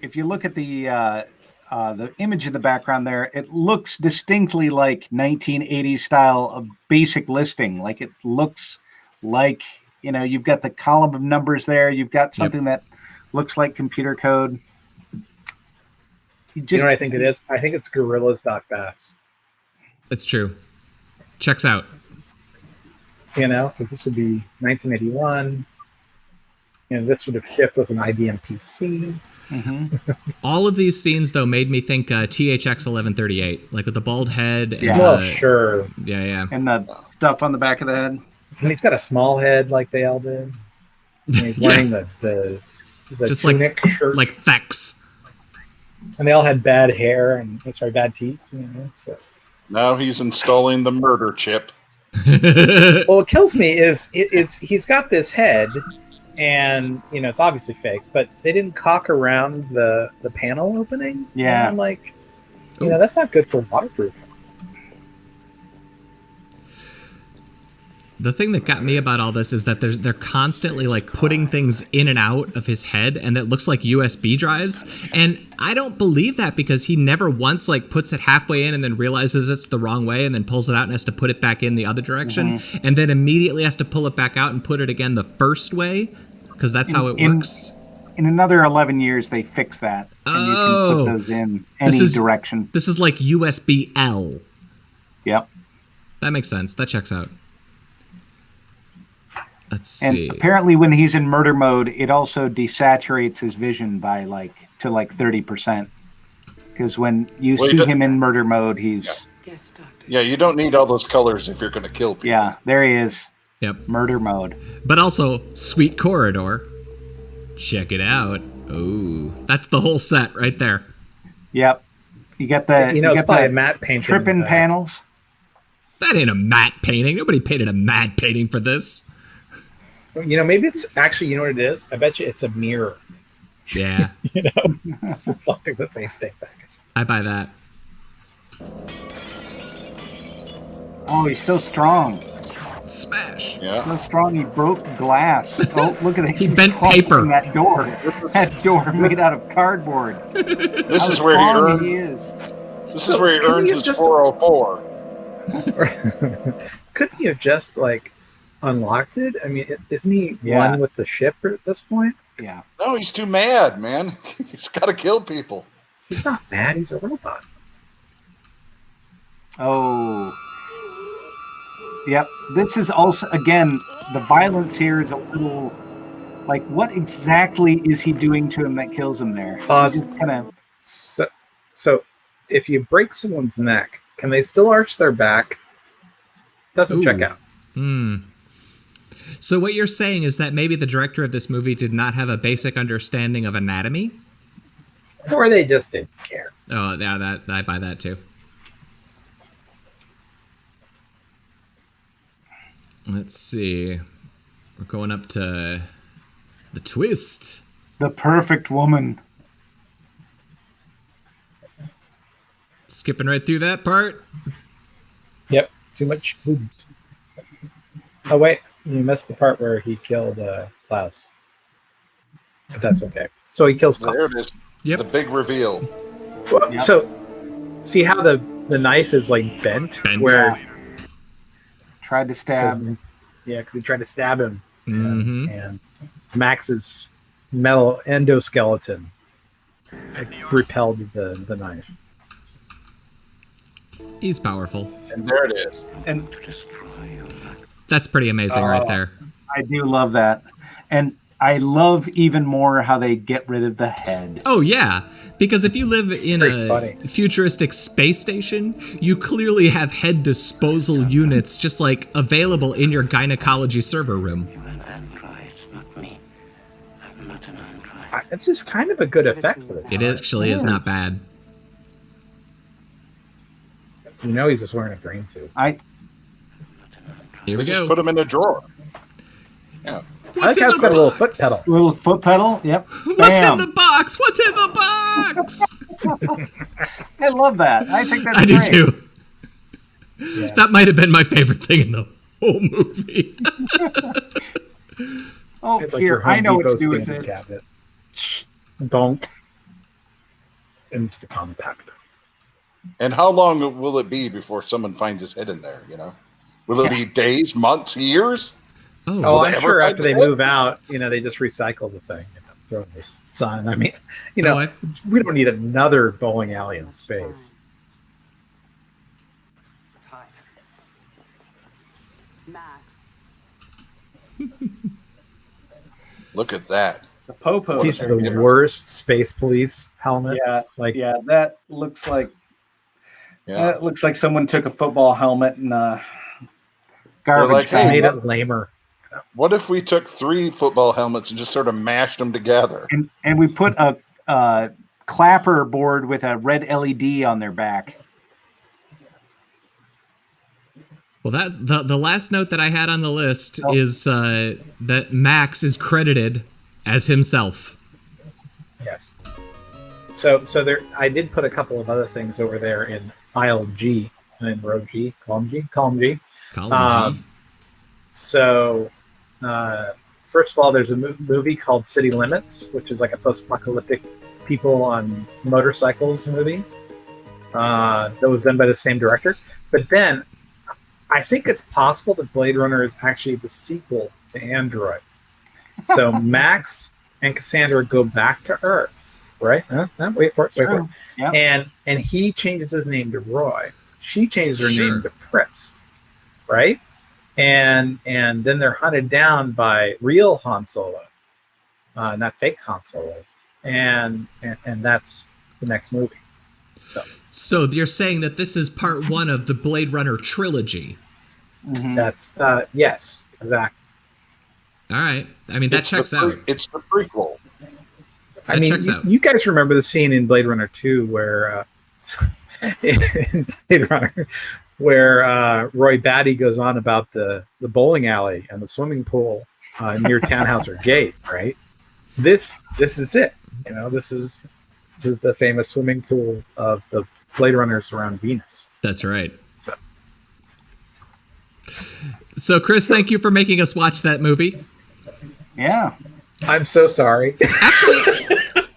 if you look at the image in the background there, it looks distinctly like 1980s style of basic listing. Like it looks like, you've got the column of numbers there. You've got something that looks like computer code. You know what I think it is? I think it's gorillas.bass. It's true. Checks out. Because this would be 1981. This would have shipped with an IBM PC. Mm-hmm. All of these scenes, though, made me think THX 1138, like with the bald head. And sure. Yeah. And the stuff on the back of the head. And he's got a small head like they all did. And he's wearing the just tunic shirt. Like Thex. And they all had bad hair and bad teeth. So now he's installing the murder chip. Well, what kills me is he's got this head, and it's obviously fake, but they didn't caulk around the panel opening. Yeah, and I'm like, that's not good for waterproofing. The thing that got me about all this is that they're constantly like putting things in and out of his head, and it looks like USB drives. And I don't believe that, because he never once like puts it halfway in and then realizes it's the wrong way and then pulls it out and has to put it back in the other direction, and then immediately has to pull it back out and put it again the first way, because that's how it works. In another 11 years, they fix that, and you can put those in any direction. This is like USB-L. Yep. That makes sense. That checks out. Let's see. And apparently when he's in murder mode, it also desaturates his vision by to 30%. Because when you see him in murder mode, he's... Yeah, you don't need all those colors if you're going to kill people. Yeah, there he is. Yep. Murder mode. But also, Sweet Corridor. Check it out. Oh, that's the whole set right there. Yep. You got the... it's probably a matte painting. Tripping panels. That ain't a matte painting. Nobody painted a matte painting for this. Maybe it's actually, you know what it is? I bet you it's a mirror. Yeah. It's reflecting the same thing back. I buy that. Oh, he's so strong. Smash. Yeah. So strong he broke glass. Oh, look at that. He bent paper. That door. That door made out of cardboard. This is where he earns his 404. Couldn't he have just unlocked it? I mean, isn't he one with the ship at this point? Yeah. No, he's too mad, man. He's got to kill people. He's not mad. He's a robot. Oh. Yep. This is also, again, the violence here is a little what exactly is he doing to him that kills him there? Pause. So if you break someone's neck, can they still arch their back? Doesn't check out. So what you're saying is that maybe the director of this movie did not have a basic understanding of anatomy? Or they just didn't care. Oh, yeah, I buy that too. Let's see. We're going up to the twist. The perfect woman. Skipping right through that part. Yep. Too much boobs. Oh, wait. You missed the part where he killed Klaus. But that's okay. So he kills Klaus. There it is. Yep. The big reveal. Well, so, see how the knife is bent? Where tried to stab. Because he tried to stab him. Mm-hmm. And Max's metal endoskeleton repelled the knife. He's powerful. And there it is. And that's pretty amazing right there. I do love that. And I love even more how they get rid of the head. Oh, yeah. Because if you live in a futuristic space station, you clearly have head disposal units just available in your gynecology server room. You have androids, not me. I'm not an android. It's just kind of a good effect for the time. It actually is not bad. He's just wearing a green suit. Here we go. Just put him in a drawer. Yeah. I like how it's got a little foot pedal. Little foot pedal, yep. What's in the box? What's in the box? I love that. I think that's I great. do too. Yeah. That might have been my favorite thing in the whole movie. Oh, it's here, I know what to do with this. Cabinet. Donk. into the compact. And how long will it be before someone finds his head in there? Will it be days, months, years? Oh, they I'm ever sure find after his they head? move out, they just recycle the thing, throw it in the sun. I mean, Oh, we don't need another bowling alley in space. Tight. Max. Look at that. The Popo. These are the worst space police helmets. Yeah, that looks like Yeah. that looks like someone took a football helmet and garbage like, hey, bag. made it lamer. What if we took 3 football helmets and just sort of mashed them together? and we put a clapper board with a red LED on their back. Well, that's the last note that I had on the list is that Max is credited as himself. Yes. So there, I did put a couple of other things over there in aisle G and in row G, column G. Colin G. So, first of all, there's a movie called City Limits, which is like a post-apocalyptic people on motorcycles movie that was done by the same director. But then, I think it's possible that Blade Runner is actually the sequel to Android. So Max and Cassandra go back to Earth, right? Wait for it. Yep. And he changes his name to Roy. She changes her Sure. name to Pris, right? And then they're hunted down by real Han Solo, not fake Han Solo, and that's the next movie. So you're saying that this is part 1 of the Blade Runner trilogy? Mhm. That's yes, exactly. All right. I mean, that checks out. It's the prequel. I mean, checks out. you guys remember the scene in Blade Runner 2 where in Blade Runner where Roy Batty goes on about the bowling alley and the swimming pool near Tannhauser Gate, right? This is it. This is the famous swimming pool of the Blade Runners around Venus. That's right. So, Chris, thank you for making us watch that movie. Yeah. I'm so sorry. Actually,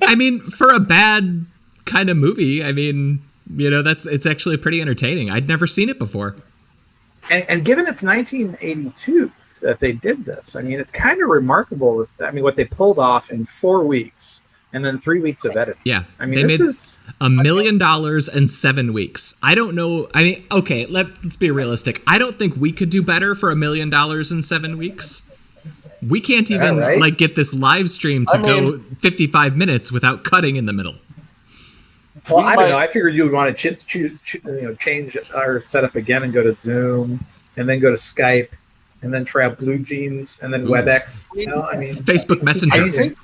I mean, for a bad kind of movie, I mean, it's actually pretty entertaining. I'd never seen it before. And given it's 1982 that they did this, I mean, it's kind of remarkable. What they pulled off in 4 weeks and then 3 weeks of editing. Yeah. I mean, they this made is $1 million in 7 weeks. I don't know. I mean, okay, let's be realistic. I don't think we could do better for $1 million in 7 weeks. We can't even get this live stream to go 55 minutes without cutting in the middle. Well, I don't know. I figured you would want to change our setup again and go to Zoom, and then go to Skype, and then try out Blue Jeans, and then WebEx. I mean, Facebook Messenger.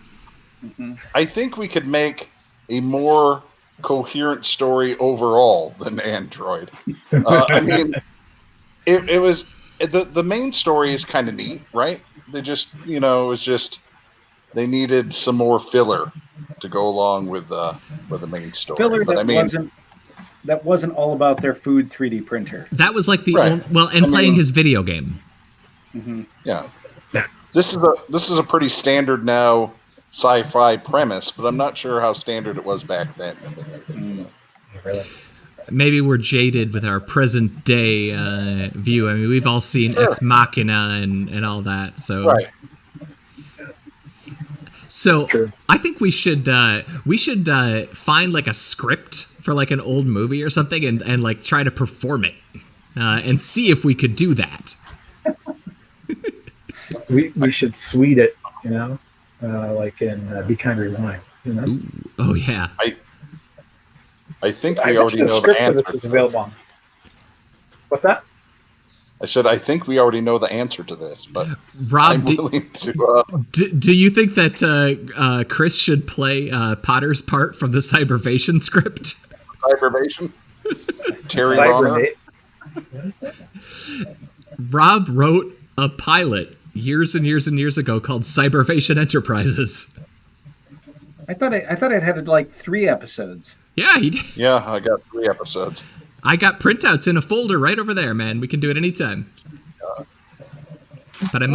I think we could make a more coherent story overall than Android. I mean, it was the main story is kind of neat, right? They just it was just they needed some more filler to go along with the main story. Filler But that wasn't all about their food 3D printer. That was like the Right. playing his video game. Yeah. This is a pretty standard now sci-fi premise, but I'm not sure how standard it was back then. really. Maybe we're jaded with our present day view. I mean, we've all seen Ex Machina and all that. So, Right. So true. I think we should find like a script for like an old movie or something and like try to perform it and see if we could do that. We should sweet it, like in Be Kind Rewind. Ooh. Oh yeah. I think I we bet already you the know script the for this answer. is available on. What's that? I said I think we already know the answer to this, but Rob, I'm willing to. do you think that Chris should play Potter's part from the Cybervation script? Cyberbation? Terry Bonner? Cybernate. What is this? Rob wrote a pilot years and years and years ago called Cybervation Enterprises. I thought it had like 3 episodes. Yeah, he did. Yeah, I got 3 episodes. I got printouts in a folder right over there, man. We can do it anytime. But I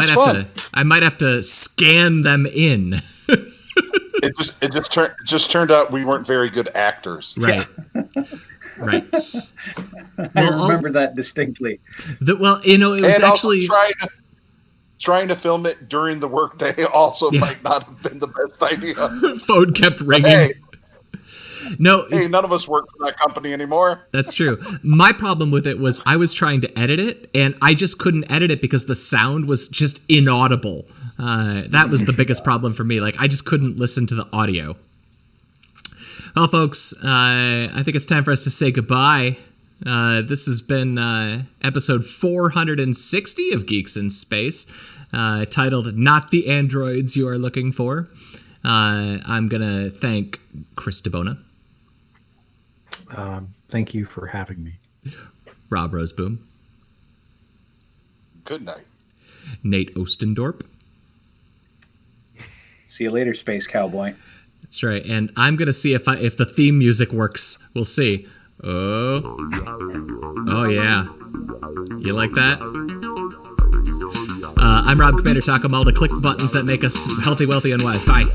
might have to scan them in. just turned out we weren't very good actors. Right. Right. I remember that distinctly. It was And actually also trying to film it during the workday also might not have been the best idea. phone kept ringing. Hey, No, hey, none of us work for that company anymore. that's true. My problem with it was I was trying to edit it, and I just couldn't edit it because the sound was just inaudible. That was the biggest problem for me. Like, I just couldn't listen to the audio. Well, folks, I think it's time for us to say goodbye. This has been episode 460 of Geeks in Space, titled Not the Androids You Are Looking For. I'm going to thank Chris DeBona. Thank you for having me. Rob Roseboom. Good night. Nate Ostendorp. See you later, Space Cowboy. That's right. And I'm going to see if the theme music works. We'll see. Oh yeah. You like that? I'm Rob Commander Takamalda. Click the buttons that make us healthy, wealthy, and wise. Bye.